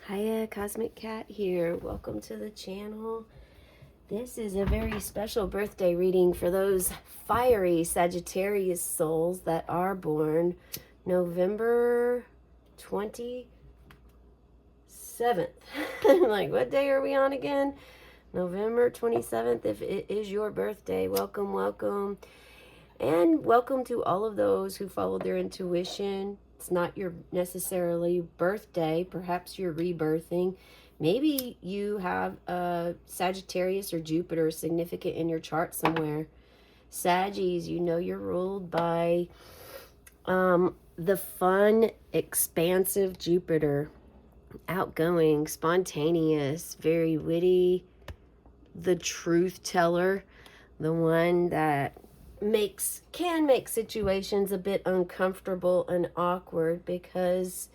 Hiya, Cosmic Cat here. Welcome to the channel. This is a very special birthday reading for those fiery Sagittarius souls that are born November 27th. Like, what day are we on again? November 27th. If it is your birthday, welcome, welcome. And welcome to all of those who follow their intuition. It's not your necessarily birthday. Perhaps you're rebirthing. Maybe you have a Sagittarius or Jupiter significant in your chart somewhere. Saggies, you know you're ruled by the fun, expansive Jupiter. Outgoing, spontaneous, very witty, the truth teller, the one that can make situations a bit uncomfortable and awkward, because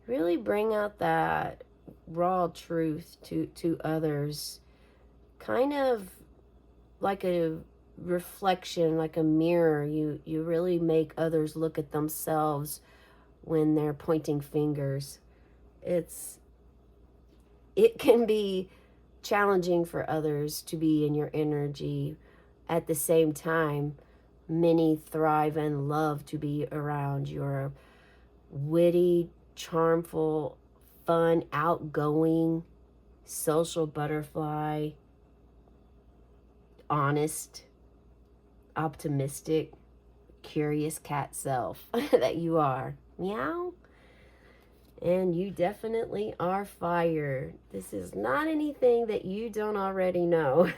really bring out that raw truth to others, kind of like a reflection, like a mirror. You really make others look at themselves when they're pointing fingers. It can be challenging for others to be in your energy. At the same time, many thrive and love to be around your witty, charmful, fun, outgoing, social butterfly, honest, optimistic, curious cat self that you are. Meow. And you definitely are fire. This is not anything that you don't already know.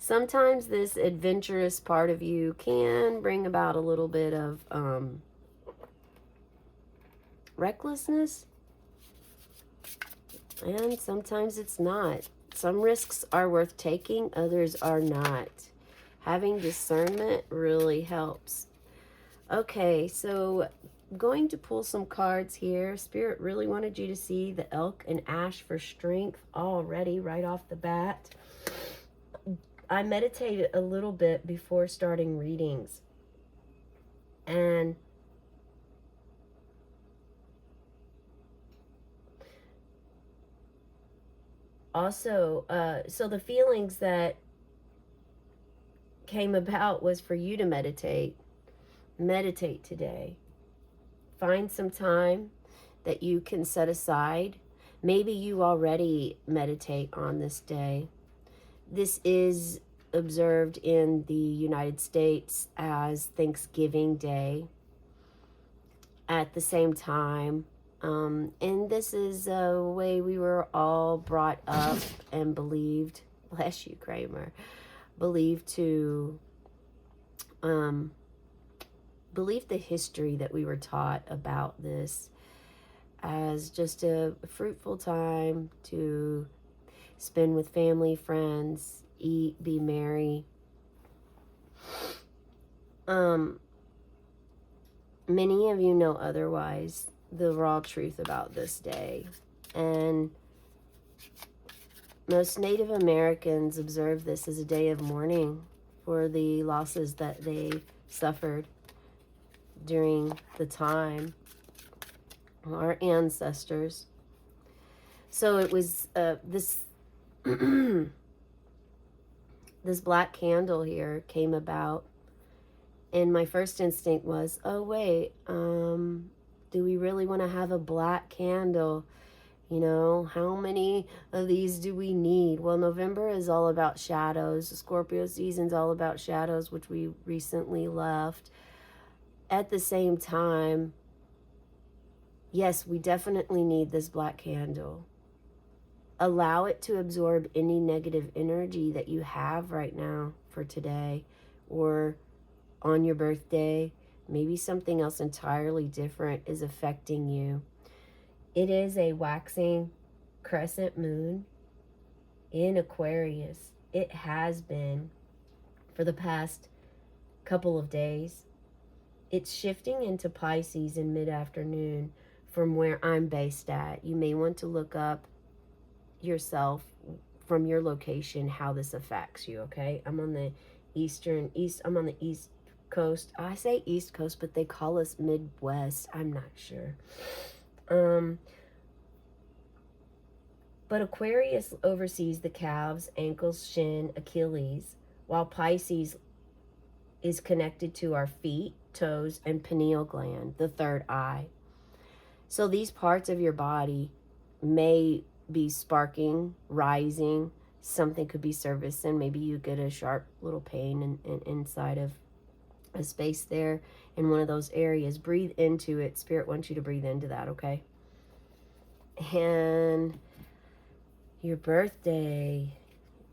Sometimes this adventurous part of you can bring about a little bit of recklessness. And sometimes it's not. Some risks are worth taking, others are not. Having discernment really helps. Okay, so I'm going to pull some cards here. Spirit really wanted you to see the elk and ash for strength already right off the bat. I meditated a little bit before starting readings. And also, so the feelings that came about was for you to meditate. Meditate today. Find some time that you can set aside. Maybe you already meditate on this day. This is observed in the United States as Thanksgiving Day at the same time. And this is a way we were all brought up and believed, bless you, Kramer, believed the history that we were taught about this as just a fruitful time to spend with family, friends, eat, be merry. Many of you know otherwise, the raw truth about this day. And most Native Americans observe this as a day of mourning for the losses that they suffered during the time, our ancestors. So it was this this black candle here came about, and my first instinct was, oh wait, do we really want to have a black candle? You know, how many of these do we need? Well, November is all about shadows. The Scorpio season's all about shadows, which we recently left. At the same time, yes, we definitely need this black candle. Allow it to absorb any negative energy that you have right now for today or on your birthday. Maybe something else entirely different is affecting you. It is a waxing crescent moon in Aquarius. It has been for the past couple of days. It's shifting into Pisces in mid-afternoon from where I'm based at. You may want to look up yourself from your location how this affects you, okay? I'm on the east coast. I say East Coast, but they call us Midwest. I'm not sure. But Aquarius oversees the calves, ankles, shin, Achilles, while Pisces is connected to our feet, toes, and pineal gland, the third eye. So these parts of your body may be sparking, rising. Something could be servicing. Maybe you get a sharp little pain inside of a space there in one of those areas. Breathe into it. Spirit wants you to breathe into that, okay? And your birthday,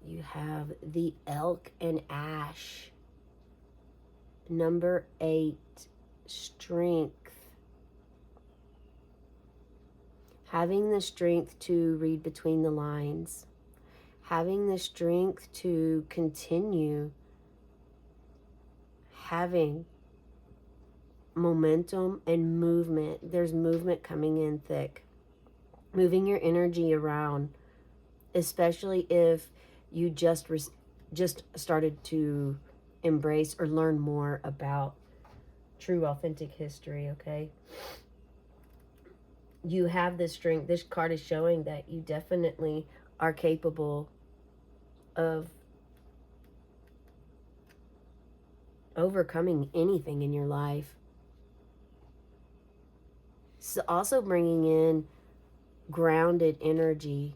you have the elk and ash. Number 8, strength. Having the strength to read between the lines. Having the strength to continue having momentum and movement. There's movement coming in thick. Moving your energy around, especially if you just started to embrace or learn more about true authentic history, okay? You have this strength. This card is showing that you definitely are capable of overcoming anything in your life. So also bringing in grounded energy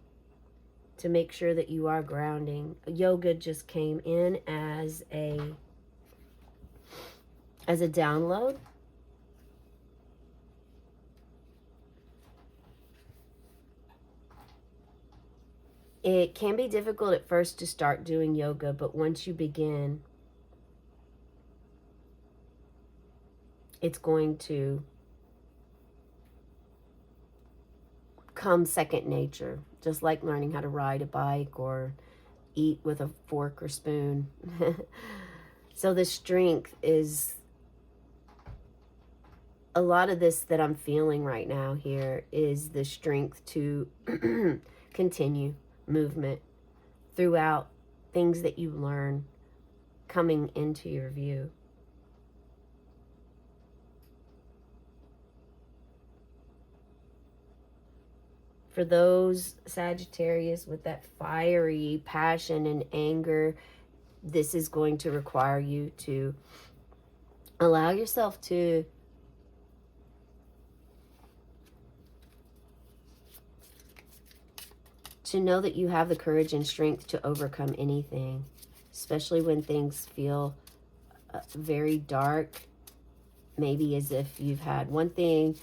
to make sure that you are grounding. Yoga just came in as a download. It can be difficult at first to start doing yoga, but once you begin, it's going to come second nature, just like learning how to ride a bike or eat with a fork or spoon. So the strength is a lot of this that I'm feeling right now here is the strength to continue movement throughout things that you learn coming into your view. For those Sagittarius with that fiery passion and anger, this is going to require you to allow yourself to know that you have the courage and strength to overcome anything, especially when things feel very dark, maybe as if you've had one thing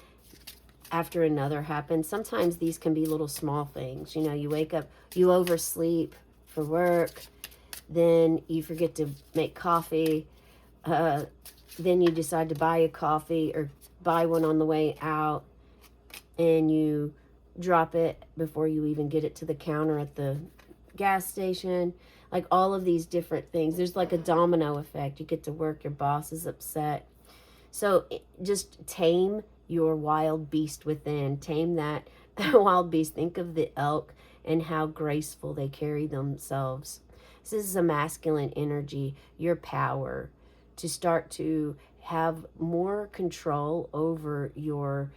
after another happen. Sometimes these can be little small things. You know, you wake up, you oversleep for work, then you forget to make coffee, then you decide to buy a coffee or buy one on the way out, and you drop it before you even get it to the counter at the gas station. Like all of these different things. There's like a domino effect. You get to work, your boss is upset. So just tame your wild beast within. Tame that wild beast. Think of the elk and how graceful they carry themselves. This is a masculine energy, your power to start to have more control over your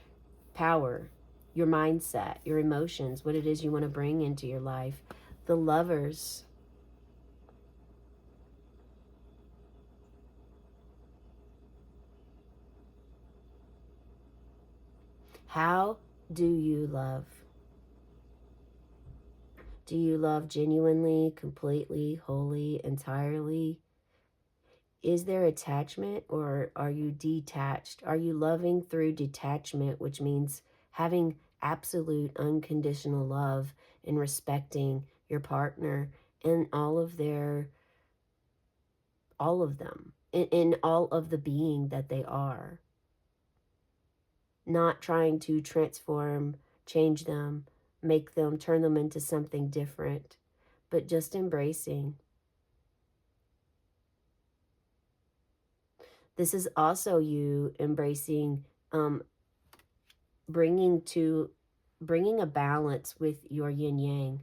power, your mindset, your emotions, what it is you want to bring into your life. The Lovers. How do you love? Do you love genuinely, completely, wholly, entirely? Is there attachment or are you detached? Are you loving through detachment, which means having absolute unconditional love and respecting your partner and all of them, in all of the being that they are? Not trying to transform, change them, make them, turn them into something different, but just embracing. This is also you embracing, bringing a balance with your yin yang,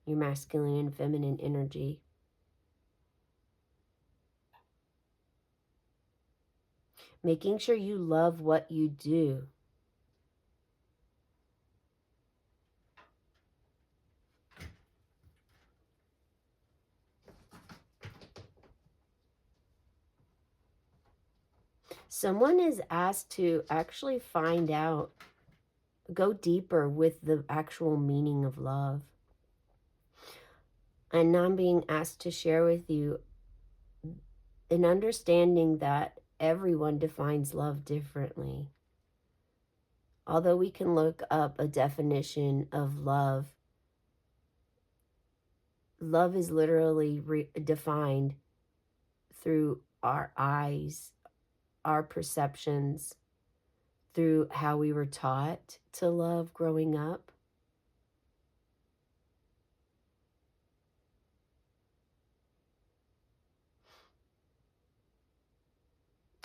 your masculine and feminine energy. Making sure you love what you do. Someone is asked to actually find out, go deeper with the actual meaning of love. And I'm being asked to share with you an understanding that everyone defines love differently. Although we can look up a definition of love, love is literally defined through our eyes, our perceptions, through how we were taught to love growing up.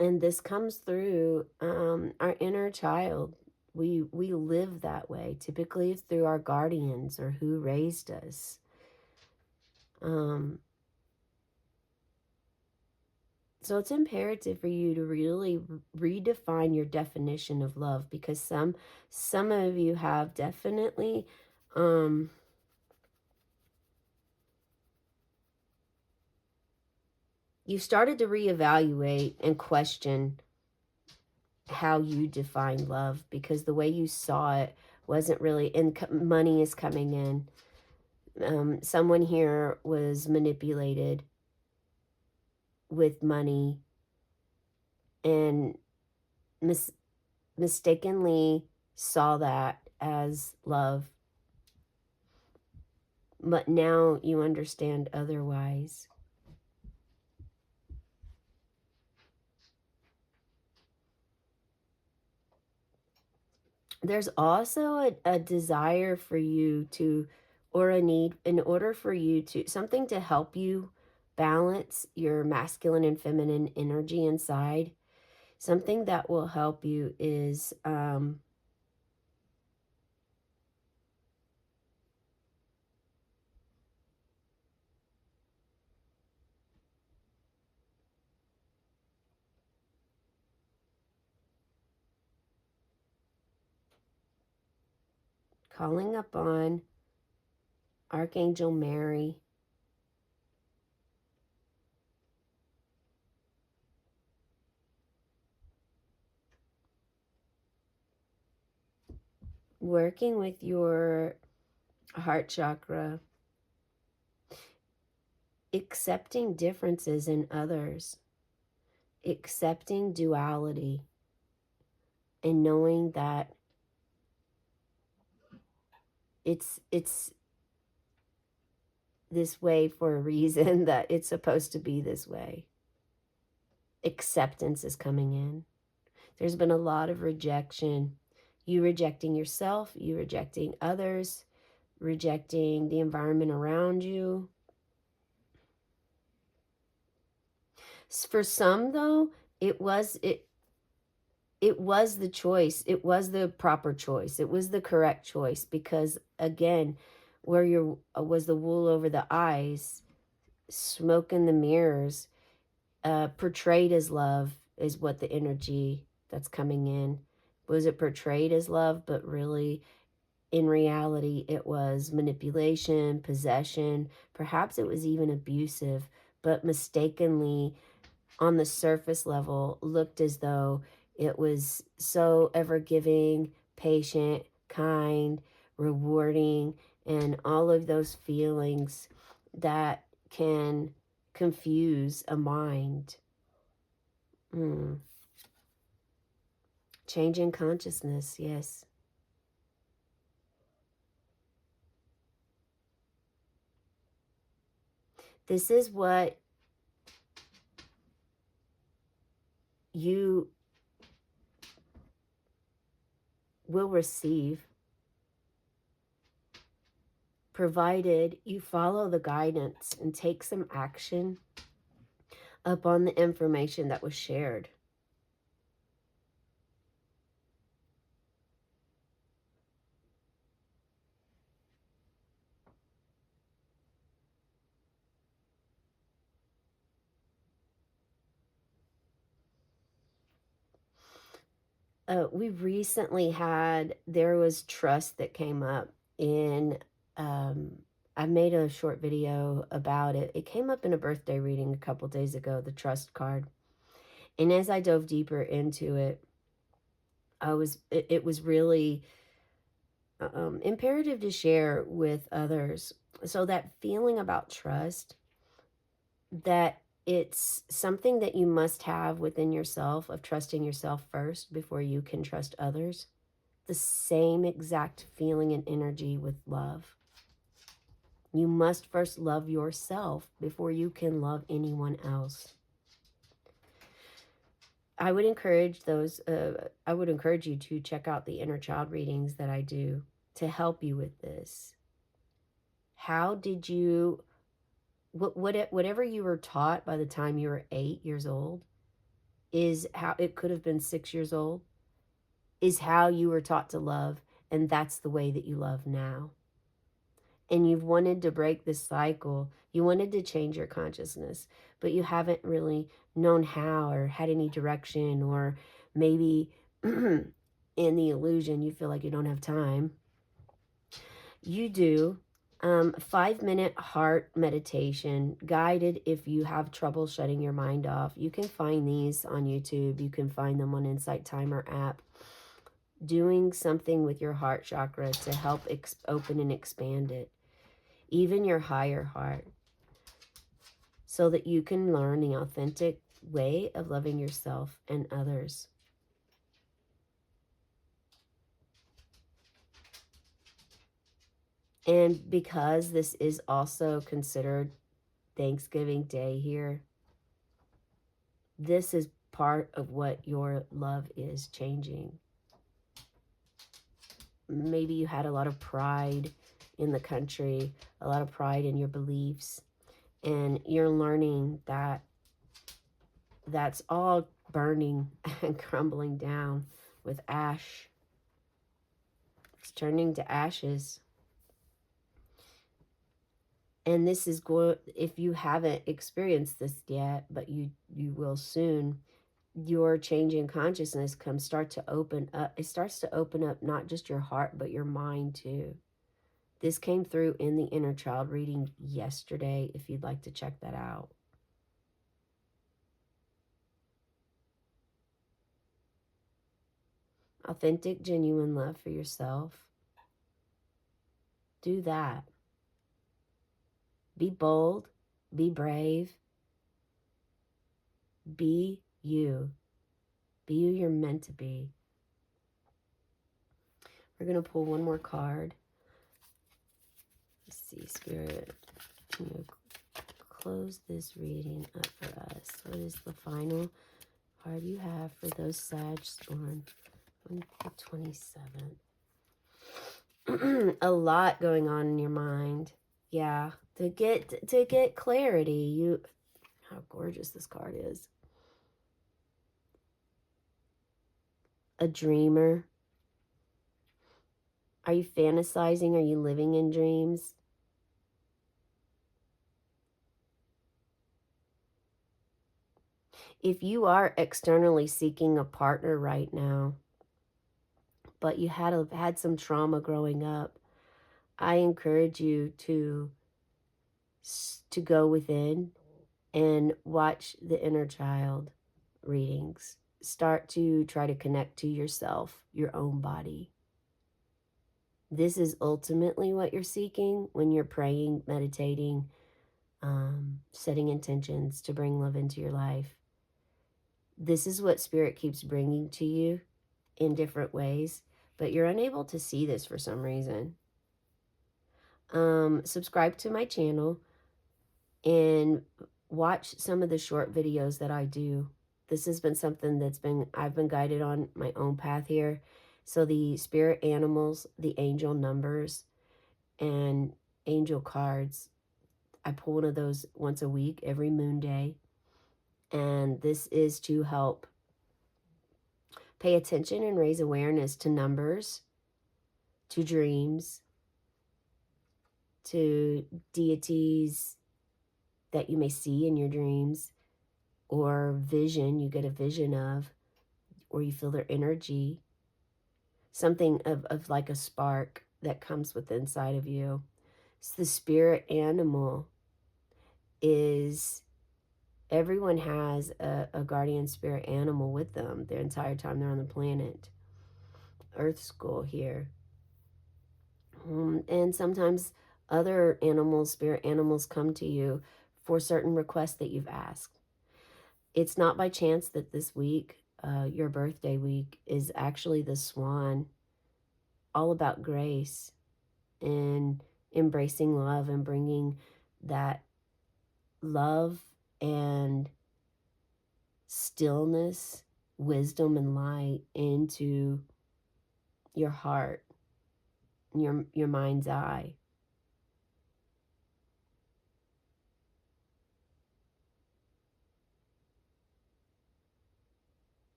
And this comes through our inner child. We live that way. Typically, it's through our guardians or who raised us. So it's imperative for you to really redefine your definition of love, because some of you have definitely you started to reevaluate and question how you define love, because the way you saw it wasn't really, and money is coming in. Someone here was manipulated with money and mistakenly saw that as love, but now you understand otherwise. There's also a desire for you to, or a need, in order for you to, something to help you balance your masculine and feminine energy inside. Something that will help you is calling upon Archangel Mary, working with your heart chakra, accepting differences in others, accepting duality, and knowing that it's this way for a reason, that it's supposed to be this way. Acceptance is coming in. There's been a lot of rejection. You rejecting yourself, you rejecting others, rejecting the environment around you. For some, though, it was the choice. It was the proper choice. It was the correct choice, because again, where was the wool over the eyes, smoke in the mirrors, portrayed as love is what the energy that's coming in. Was it portrayed as love, but really in reality it was manipulation, possession, perhaps it was even abusive, but mistakenly on the surface level looked as though it was so ever giving, patient, kind, rewarding, and all of those feelings that can confuse a mind. Changing consciousness, yes. This is what you will receive, provided you follow the guidance and take some action upon the information that was shared. We recently there was trust that came up in, I made a short video about it. It came up in a birthday reading a couple days ago, the trust card. And as I dove deeper into it, it was really imperative to share with others. So that feeling about trust, that it's something that you must have within yourself, of trusting yourself first before you can trust others. The same exact feeling and energy with love. You must first love yourself before you can love anyone else. I would encourage you to check out the inner child readings that I do to help you with this. How did you, whatever you were taught by the time you were 8 years old, is how it could have been 6 years old, is how you were taught to love, and that's the way that you love now. And you've wanted to break this cycle. You wanted to change your consciousness, but you haven't really known how or had any direction, or maybe in the illusion you feel like you don't have time. You do. 5-minute heart meditation, guided if you have trouble shutting your mind off. You can find these on YouTube. You can find them on Insight Timer app. Doing something with your heart chakra to help open and expand it, even your higher heart, so that you can learn the authentic way of loving yourself and others. And because this is also considered Thanksgiving Day here, this is part of what your love is changing. Maybe you had a lot of pride in the country, a lot of pride in your beliefs, and you're learning that that's all burning and crumbling down with ash. It's turning to ashes. And this is going, if you haven't experienced this yet, but you will soon, your changing consciousness starts to open up. It starts to open up not just your heart, but your mind too. This came through in the inner child reading yesterday, if you'd like to check that out. Authentic, genuine love for yourself. Do that. Be bold, be brave, be you. Be who you're meant to be. We're going to pull one more card. Let's see, Spirit. I'm going to close this reading up for us. What is the final card you have for those Sags born on the 27th? A lot going on in your mind. Yeah, to get clarity. How gorgeous this card is. A dreamer. Are you fantasizing? Are you living in dreams? If you are externally seeking a partner right now, but you had some trauma growing up, I encourage you to go within and watch the inner child readings. Start to try to connect to yourself, your own body. This is ultimately what you're seeking when you're praying, meditating, setting intentions to bring love into your life. This is what Spirit keeps bringing to you in different ways, but you're unable to see this for some reason. Subscribe to my channel and watch some of the short videos that I do. This has been something I've been guided on my own path here. So the spirit animals, the angel numbers, and angel cards, I pull one of those once a week, every moon day. And this is to help pay attention and raise awareness to numbers, to dreams, to deities that you may see in your dreams, or vision, you get a vision of, or you feel their energy, something of like a spark that comes within inside of you. So the spirit animal is Everyone has a guardian spirit animal with them the entire time they're on the planet. Earth school here. And sometimes other animals, spirit animals, come to you for certain requests that you've asked. It's not by chance that this week, your birthday week, is actually the swan, all about grace and embracing love and bringing that love and stillness, wisdom, and light into your heart, your mind's eye.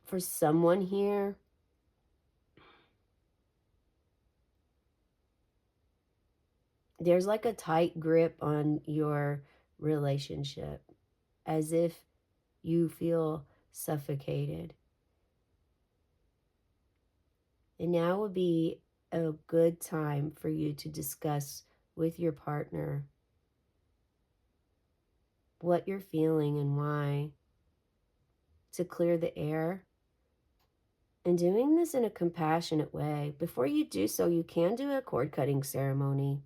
For someone here, there's like a tight grip on your relationship, as if you feel suffocated. And now would be a good time for you to discuss with your partner what you're feeling and why, to clear the air. And doing this in a compassionate way. Before you do so, you can do a cord cutting ceremony.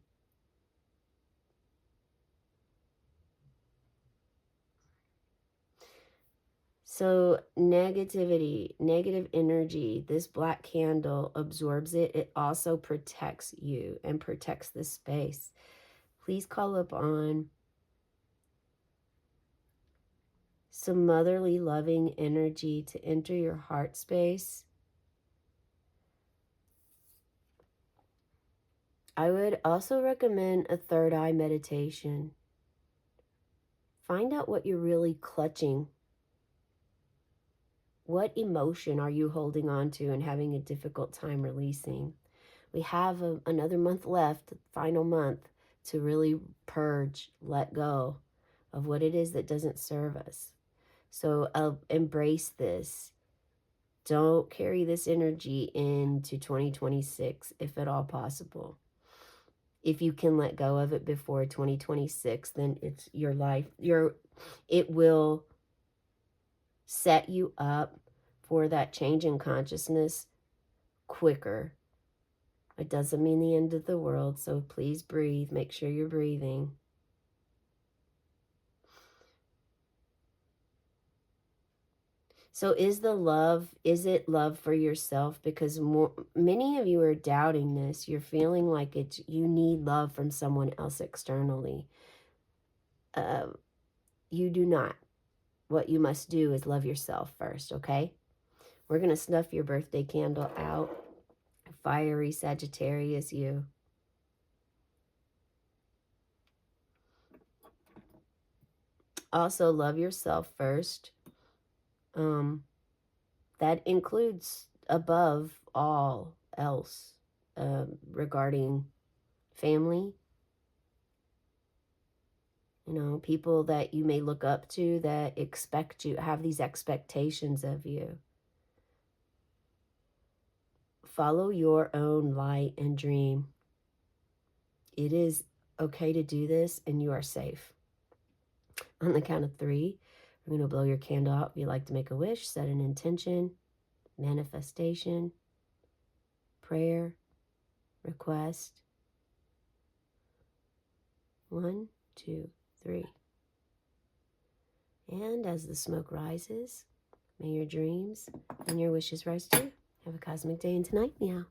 So negativity, negative energy, this black candle absorbs it. It also protects you and protects the space. Please call upon some motherly loving energy to enter your heart space. I would also recommend a third eye meditation. Find out what you're really clutching. What emotion are you holding on to and having a difficult time releasing? We have another month left, final month, to really purge, let go of what it is that doesn't serve us. So embrace this. Don't carry this energy into 2026 if at all possible. If you can let go of it before 2026, then it's your life. It will set you up for that change in consciousness quicker. It doesn't mean the end of the world, so please breathe. Make sure you're breathing. So is it love for yourself? Because many of you are doubting this. You're feeling like you need love from someone else externally. You do not. What you must do is love yourself first, okay? We're going to snuff your birthday candle out. Fiery Sagittarius, you. Also, love yourself first. That includes above all else regarding family. You know, people that you may look up to that expect you, have these expectations of you. Follow your own light and dream. It is okay to do this, and you are safe. On the count of 3, we're going to blow your candle out. If you'd like to make a wish, set an intention, manifestation, prayer, request. 1, 2, 3. And as the smoke rises, may your dreams and your wishes rise too. Have a cosmic day and tonight, meow.